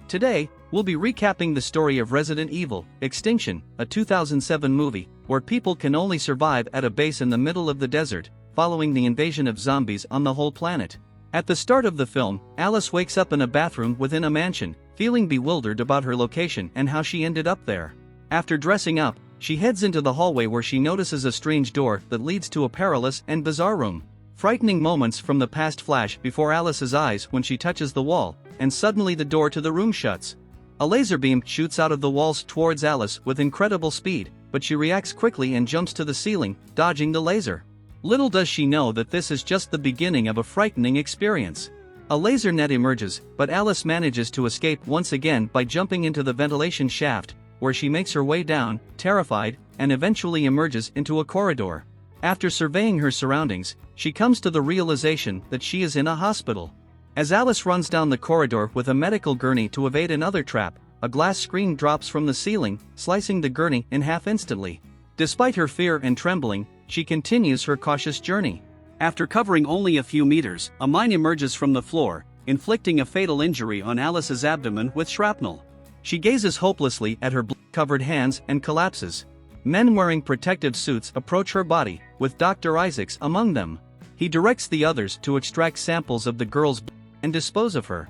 Today, we'll be recapping the story of Resident Evil: Extinction, a 2007 movie, where people can only survive at a base in the middle of the desert, following the invasion of zombies on the whole planet. At the start of the film, Alice wakes up in a bathroom within a mansion, feeling bewildered about her location and how she ended up there. After dressing up, she heads into the hallway where she notices a strange door that leads to a perilous and bizarre room. Frightening moments from the past flash before Alice's eyes when she touches the wall, and suddenly the door to the room shuts. A laser beam shoots out of the walls towards Alice with incredible speed, but she reacts quickly and jumps to the ceiling, dodging the laser. Little does she know that this is just the beginning of a frightening experience. A laser net emerges, but Alice manages to escape once again by jumping into the ventilation shaft, where she makes her way down, terrified, and eventually emerges into a corridor. After surveying her surroundings, she comes to the realization that she is in a hospital. As Alice runs down the corridor with a medical gurney to evade another trap, a glass screen drops from the ceiling, slicing the gurney in half instantly. Despite her fear and trembling, she continues her cautious journey. After covering only a few meters, a mine emerges from the floor, inflicting a fatal injury on Alice's abdomen with shrapnel. She gazes hopelessly at her blood-covered hands and collapses. Men wearing protective suits approach her body, with Dr. Isaacs among them. He directs the others to extract samples of the girl's blood and dispose of her.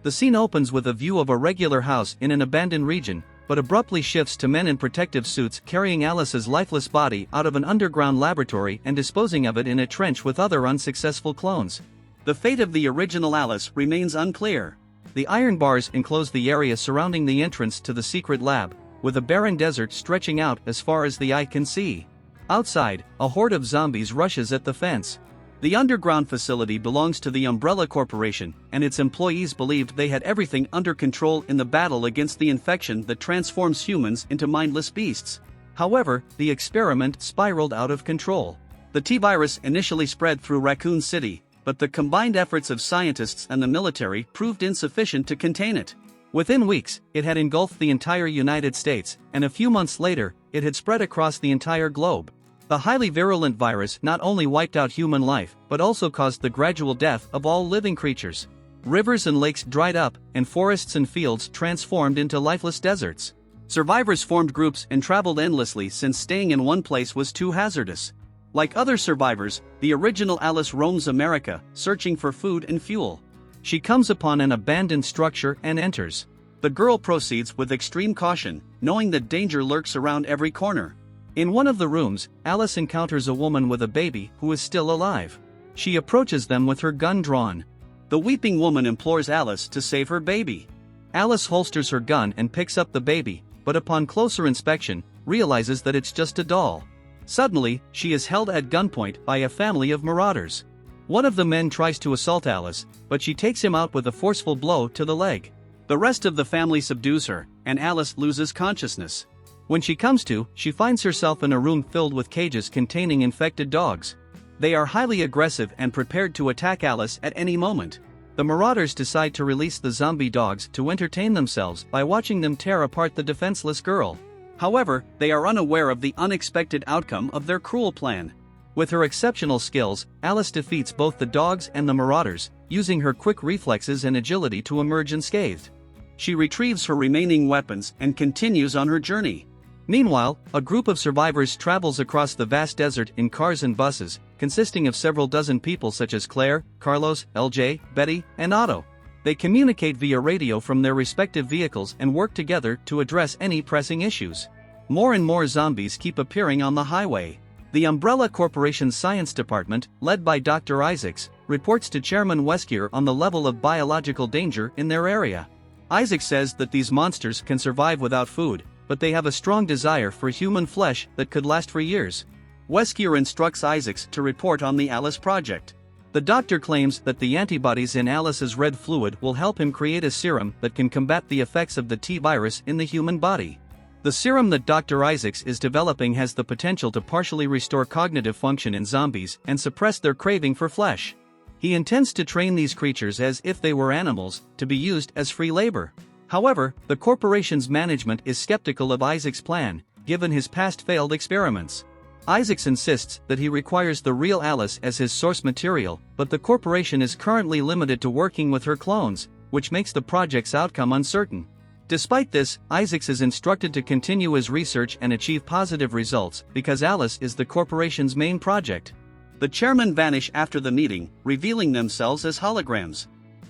The scene opens with a view of a regular house in an abandoned region, but abruptly shifts to men in protective suits carrying Alice's lifeless body out of an underground laboratory and disposing of it in a trench with other unsuccessful clones. The fate of the original Alice remains unclear. The iron bars enclose the area surrounding the entrance to the secret lab, with a barren desert stretching out as far as the eye can see. Outside, a horde of zombies rushes at the fence. The underground facility belongs to the Umbrella Corporation, and its employees believed they had everything under control in the battle against the infection that transforms humans into mindless beasts. However, the experiment spiraled out of control. The T-virus initially spread through Raccoon City, but the combined efforts of scientists and the military proved insufficient to contain it. Within weeks, it had engulfed the entire United States, and a few months later, it had spread across the entire globe. The highly virulent virus not only wiped out human life, but also caused the gradual death of all living creatures. Rivers and lakes dried up, and forests and fields transformed into lifeless deserts. Survivors formed groups and traveled endlessly since staying in one place was too hazardous. Like other survivors, the original Alice roams America, searching for food and fuel. She comes upon an abandoned structure and enters. The girl proceeds with extreme caution, knowing that danger lurks around every corner. In one of the rooms, Alice encounters a woman with a baby who is still alive. She approaches them with her gun drawn. The weeping woman implores Alice to save her baby. Alice holsters her gun and picks up the baby, but upon closer inspection, realizes that it's just a doll. Suddenly, she is held at gunpoint by a family of marauders. One of the men tries to assault Alice, but she takes him out with a forceful blow to the leg. The rest of the family subdues her, and Alice loses consciousness. When she comes to, she finds herself in a room filled with cages containing infected dogs. They are highly aggressive and prepared to attack Alice at any moment. The marauders decide to release the zombie dogs to entertain themselves by watching them tear apart the defenseless girl. However, they are unaware of the unexpected outcome of their cruel plan. With her exceptional skills, Alice defeats both the dogs and the marauders, using her quick reflexes and agility to emerge unscathed. She retrieves her remaining weapons and continues on her journey. Meanwhile, a group of survivors travels across the vast desert in cars and buses, consisting of several dozen people such as Claire, Carlos, LJ, Betty, and Otto. They communicate via radio from their respective vehicles and work together to address any pressing issues. More and more zombies keep appearing on the highway. The Umbrella Corporation's science department, led by Dr. Isaacs, reports to Chairman Weskier on the level of biological danger in their area. Isaacs says that these monsters can survive without food, but they have a strong desire for human flesh that could last for years. Weskier instructs Isaacs to report on the Alice project. The doctor claims that the antibodies in Alice's red fluid will help him create a serum that can combat the effects of the T-virus in the human body. The serum that Dr. Isaacs is developing has the potential to partially restore cognitive function in zombies and suppress their craving for flesh. He intends to train these creatures as if they were animals, to be used as free labor. However, the corporation's management is skeptical of Isaacs' plan, given his past failed experiments. Isaacs insists that he requires the real Alice as his source material, but the corporation is currently limited to working with her clones, which makes the project's outcome uncertain. Despite this, Isaacs is instructed to continue his research and achieve positive results because Alice is the corporation's main project. The chairmen vanish after the meeting, revealing themselves as holograms.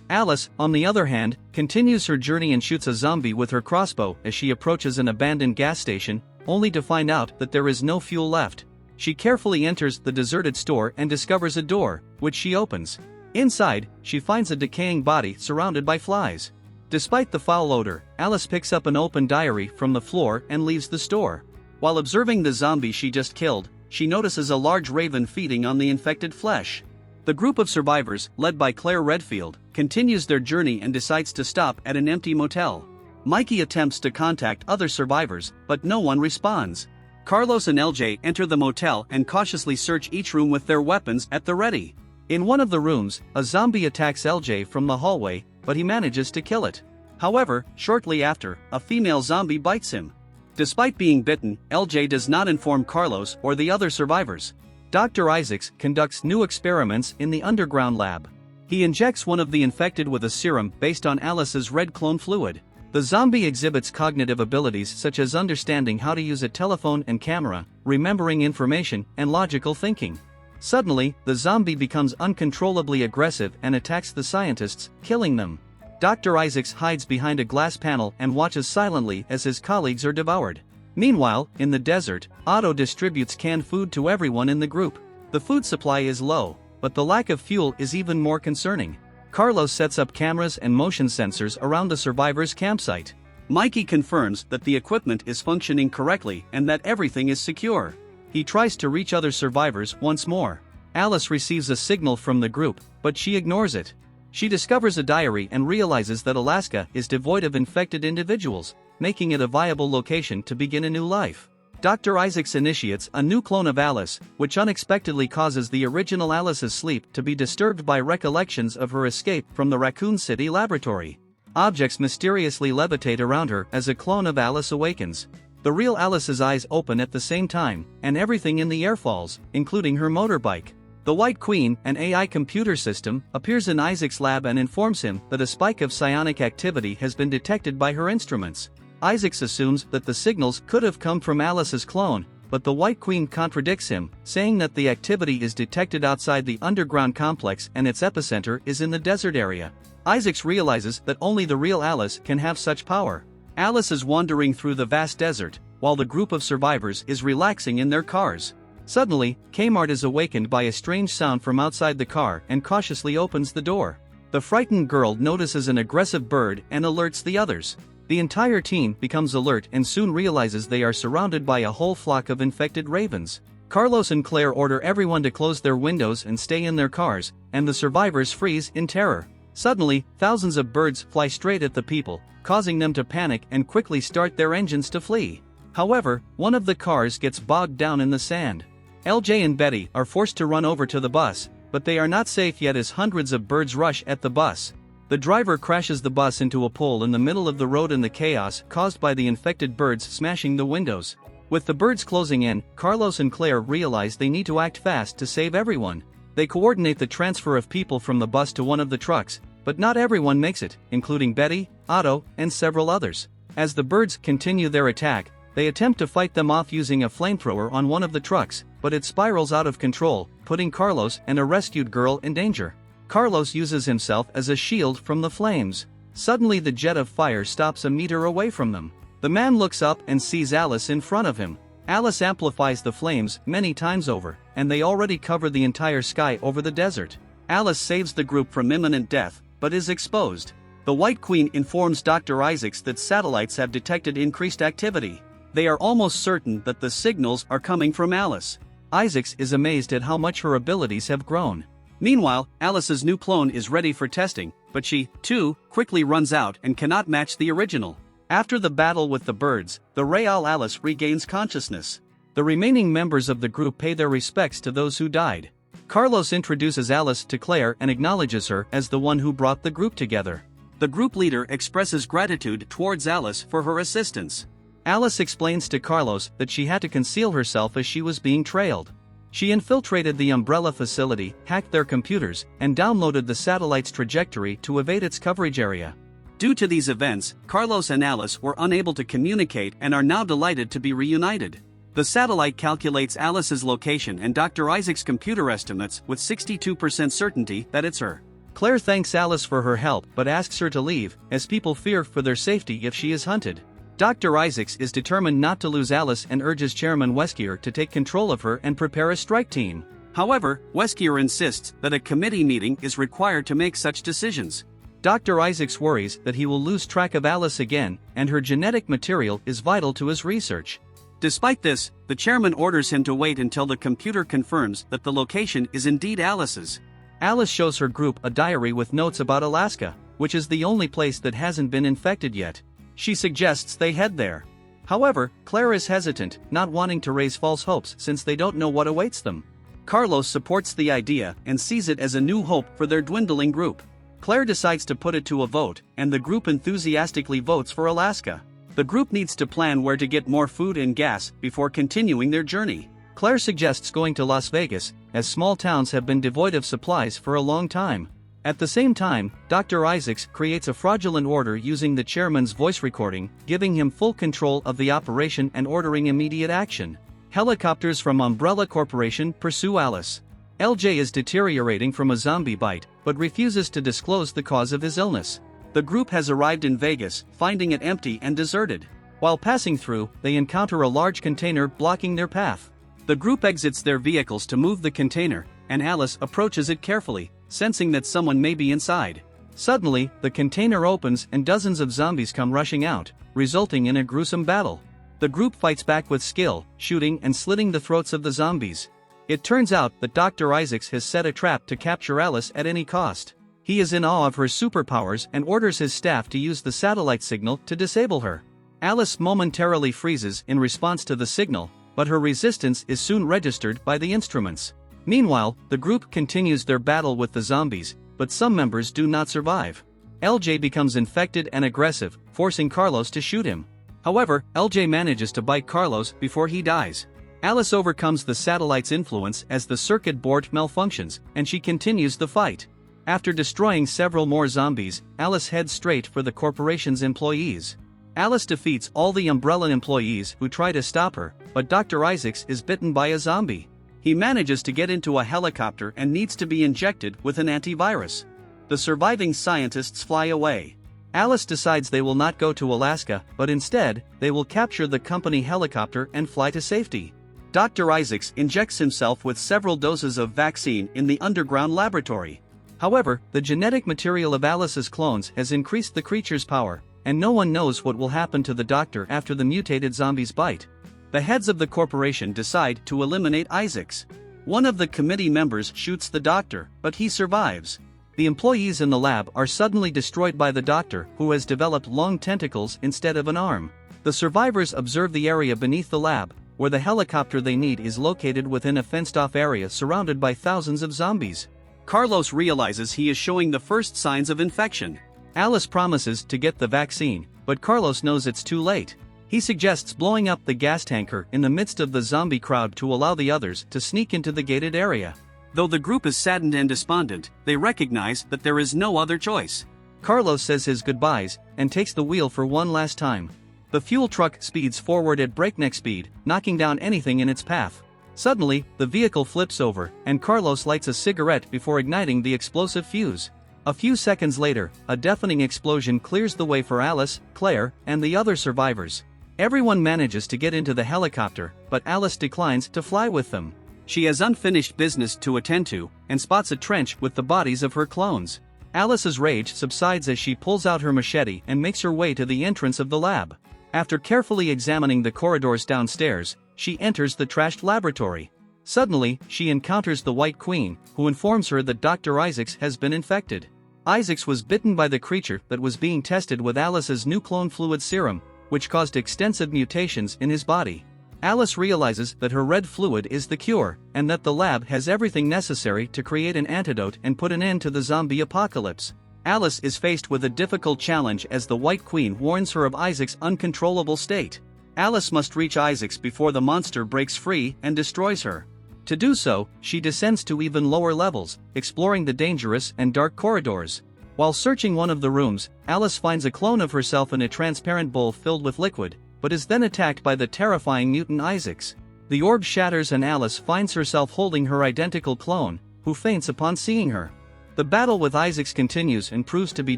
Alice, on the other hand, continues her journey and shoots a zombie with her crossbow as she approaches an abandoned gas station, only to find out that there is no fuel left. She carefully enters the deserted store and discovers a door, which she opens. Inside, she finds a decaying body surrounded by flies. Despite the foul odor, Alice picks up an open diary from the floor and leaves the store. While observing the zombie she just killed, she notices a large raven feeding on the infected flesh. The group of survivors, led by Claire Redfield, continues their journey and decides to stop at an empty motel. Mikey attempts to contact other survivors, but no one responds. Carlos and LJ enter the motel and cautiously search each room with their weapons at the ready. In one of the rooms, a zombie attacks LJ from the hallway, but he manages to kill it. However, shortly after, a female zombie bites him. Despite being bitten, LJ does not inform Carlos or the other survivors. Dr. Isaacs conducts new experiments in the underground lab. He injects one of the infected with a serum based on Alice's red clone fluid. The zombie exhibits cognitive abilities such as understanding how to use a telephone and camera, remembering information, and logical thinking. Suddenly, the zombie becomes uncontrollably aggressive and attacks the scientists, killing them. Dr. Isaacs hides behind a glass panel and watches silently as his colleagues are devoured. Meanwhile, in the desert, Otto distributes canned food to everyone in the group. The food supply is low, but the lack of fuel is even more concerning. Carlos sets up cameras and motion sensors around the survivors' campsite. Mikey confirms that the equipment is functioning correctly and that everything is secure. He tries to reach other survivors once more. Alice receives a signal from the group, but she ignores it. She discovers a diary and realizes that Alaska is devoid of infected individuals, making it a viable location to begin a new life. Dr. Isaacs initiates a new clone of Alice, which unexpectedly causes the original Alice's sleep to be disturbed by recollections of her escape from the Raccoon City laboratory. Objects mysteriously levitate around her as a clone of Alice awakens. The real Alice's eyes open at the same time, and everything in the air falls, including her motorbike. The White Queen, an AI computer system, appears in Isaac's lab and informs him that a spike of psionic activity has been detected by her instruments. Isaacs assumes that the signals could have come from Alice's clone, but the White Queen contradicts him, saying that the activity is detected outside the underground complex and its epicenter is in the desert area. Isaacs realizes that only the real Alice can have such power. Alice is wandering through the vast desert, while the group of survivors is relaxing in their cars. Suddenly, Kmart is awakened by a strange sound from outside the car and cautiously opens the door. The frightened girl notices an aggressive bird and alerts the others. The entire team becomes alert and soon realizes they are surrounded by a whole flock of infected ravens. Carlos and Claire order everyone to close their windows and stay in their cars, and the survivors freeze in terror. Suddenly, thousands of birds fly straight at the people, causing them to panic and quickly start their engines to flee. However, one of the cars gets bogged down in the sand. LJ and Betty are forced to run over to the bus, but they are not safe yet as hundreds of birds rush at the bus. The driver crashes the bus into a pole in the middle of the road in the chaos caused by the infected birds smashing the windows. With the birds closing in, Carlos and Claire realize they need to act fast to save everyone. They coordinate the transfer of people from the bus to one of the trucks, but not everyone makes it, including Betty, Otto, and several others. As the birds continue their attack, they attempt to fight them off using a flamethrower on one of the trucks, but it spirals out of control, putting Carlos and a rescued girl in danger. Carlos uses himself as a shield from the flames. Suddenly the jet of fire stops a meter away from them. The man looks up and sees Alice in front of him. Alice amplifies the flames many times over, and they already cover the entire sky over the desert. Alice saves the group from imminent death, but is exposed. The White Queen informs Dr. Isaacs that satellites have detected increased activity. They are almost certain that the signals are coming from Alice. Isaacs is amazed at how much her abilities have grown. Meanwhile, Alice's new clone is ready for testing, but she, too, quickly runs out and cannot match the original. After the battle with the birds, the real Alice regains consciousness. The remaining members of the group pay their respects to those who died. Carlos introduces Alice to Claire and acknowledges her as the one who brought the group together. The group leader expresses gratitude towards Alice for her assistance. Alice explains to Carlos that she had to conceal herself as she was being trailed. She infiltrated the Umbrella facility, hacked their computers, and downloaded the satellite's trajectory to evade its coverage area. Due to these events, Carlos and Alice were unable to communicate and are now delighted to be reunited. The satellite calculates Alice's location and Dr. Isaac's computer estimates with 62% certainty that it's her. Claire thanks Alice for her help but asks her to leave, as people fear for their safety if she is hunted. Dr. Isaacs is determined not to lose Alice and urges Chairman Weskier to take control of her and prepare a strike team. However, Weskier insists that a committee meeting is required to make such decisions. Dr. Isaacs worries that he will lose track of Alice again, and her genetic material is vital to his research. Despite this, the chairman orders him to wait until the computer confirms that the location is indeed Alice's. Alice shows her group a diary with notes about Alaska, which is the only place that hasn't been infected yet. She suggests they head there. However, Claire is hesitant, not wanting to raise false hopes since they don't know what awaits them. Carlos supports the idea and sees it as a new hope for their dwindling group. Claire decides to put it to a vote, and the group enthusiastically votes for Alaska. The group needs to plan where to get more food and gas before continuing their journey. Claire suggests going to Las Vegas, as small towns have been devoid of supplies for a long time. At the same time, Dr. Isaacs creates a fraudulent order using the chairman's voice recording, giving him full control of the operation and ordering immediate action. Helicopters from Umbrella Corporation pursue Alice. LJ is deteriorating from a zombie bite, but refuses to disclose the cause of his illness. The group has arrived in Vegas, finding it empty and deserted. While passing through, they encounter a large container blocking their path. The group exits their vehicles to move the container, and Alice approaches it carefully, sensing that someone may be inside. Suddenly, the container opens and dozens of zombies come rushing out, resulting in a gruesome battle. The group fights back with skill, shooting and slitting the throats of the zombies. It turns out that Dr. Isaacs has set a trap to capture Alice at any cost. He is in awe of her superpowers and orders his staff to use the satellite signal to disable her. Alice momentarily freezes in response to the signal, but her resistance is soon registered by the instruments. Meanwhile, the group continues their battle with the zombies, but some members do not survive. LJ becomes infected and aggressive, forcing Carlos to shoot him. However, LJ manages to bite Carlos before he dies. Alice overcomes the satellite's influence as the circuit board malfunctions, and she continues the fight. After destroying several more zombies, Alice heads straight for the corporation's employees. Alice defeats all the Umbrella employees who try to stop her, but Dr. Isaacs is bitten by a zombie. He manages to get into a helicopter and needs to be injected with an antivirus. The surviving scientists fly away. Alice decides they will not go to Alaska, but instead, they will capture the company helicopter and fly to safety. Dr. Isaacs injects himself with several doses of vaccine in the underground laboratory. However, the genetic material of Alice's clones has increased the creature's power, and no one knows what will happen to the doctor after the mutated zombies bite. The heads of the corporation decide to eliminate Isaacs. One of the committee members shoots the doctor, but he survives. The employees in the lab are suddenly destroyed by the doctor, who has developed long tentacles instead of an arm. The survivors observe the area beneath the lab, where the helicopter they need is located within a fenced-off area surrounded by thousands of zombies. Carlos realizes he is showing the first signs of infection. Alice promises to get the vaccine, but Carlos knows it's too late. He suggests blowing up the gas tanker in the midst of the zombie crowd to allow the others to sneak into the gated area. Though the group is saddened and despondent, they recognize that there is no other choice. Carlos says his goodbyes and takes the wheel for one last time. The fuel truck speeds forward at breakneck speed, knocking down anything in its path. Suddenly, the vehicle flips over, and Carlos lights a cigarette before igniting the explosive fuse. A few seconds later, a deafening explosion clears the way for Alice, Claire, and the other survivors. Everyone manages to get into the helicopter, but Alice declines to fly with them. She has unfinished business to attend to, and spots a trench with the bodies of her clones. Alice's rage subsides as she pulls out her machete and makes her way to the entrance of the lab. After carefully examining the corridors downstairs, she enters the trashed laboratory. Suddenly, she encounters the White Queen, who informs her that Dr. Isaacs has been infected. Isaacs was bitten by the creature that was being tested with Alice's new clone fluid serum, which caused extensive mutations in his body. Alice realizes that her red fluid is the cure, and that the lab has everything necessary to create an antidote and put an end to the zombie apocalypse. Alice is faced with a difficult challenge as the White Queen warns her of Isaac's uncontrollable state. Alice must reach Isaacs before the monster breaks free and destroys her. To do so, she descends to even lower levels, exploring the dangerous and dark corridors. While searching one of the rooms, Alice finds a clone of herself in a transparent bowl filled with liquid, but is then attacked by the terrifying mutant Isaacs. The orb shatters and Alice finds herself holding her identical clone, who faints upon seeing her. The battle with Isaacs continues and proves to be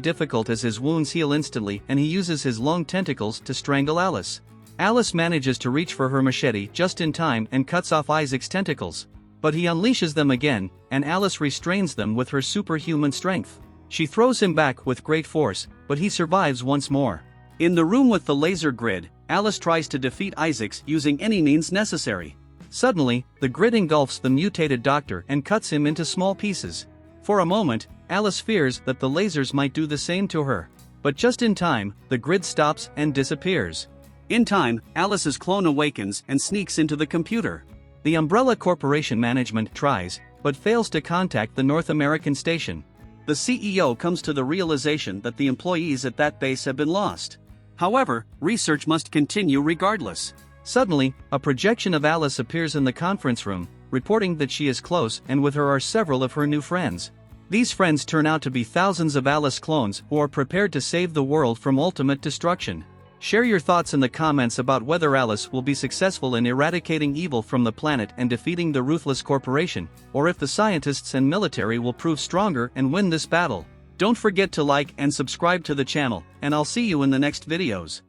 difficult as his wounds heal instantly and he uses his long tentacles to strangle Alice. Alice manages to reach for her machete just in time and cuts off Isaac's tentacles. But he unleashes them again, and Alice restrains them with her superhuman strength. She throws him back with great force, but he survives once more. In the room with the laser grid, Alice tries to defeat Isaacs using any means necessary. Suddenly, the grid engulfs the mutated doctor and cuts him into small pieces. For a moment, Alice fears that the lasers might do the same to her. But just in time, the grid stops and disappears. In time, Alice's clone awakens and sneaks into the computer. The Umbrella Corporation management tries, but fails to contact the North American station. The CEO comes to the realization that the employees at that base have been lost. However, research must continue regardless. Suddenly, a projection of Alice appears in the conference room, reporting that she is close and with her are several of her new friends. These friends turn out to be thousands of Alice clones who are prepared to save the world from ultimate destruction. Share your thoughts in the comments about whether Alice will be successful in eradicating evil from the planet and defeating the ruthless corporation, or if the scientists and military will prove stronger and win this battle. Don't forget to like and subscribe to the channel, and I'll see you in the next videos.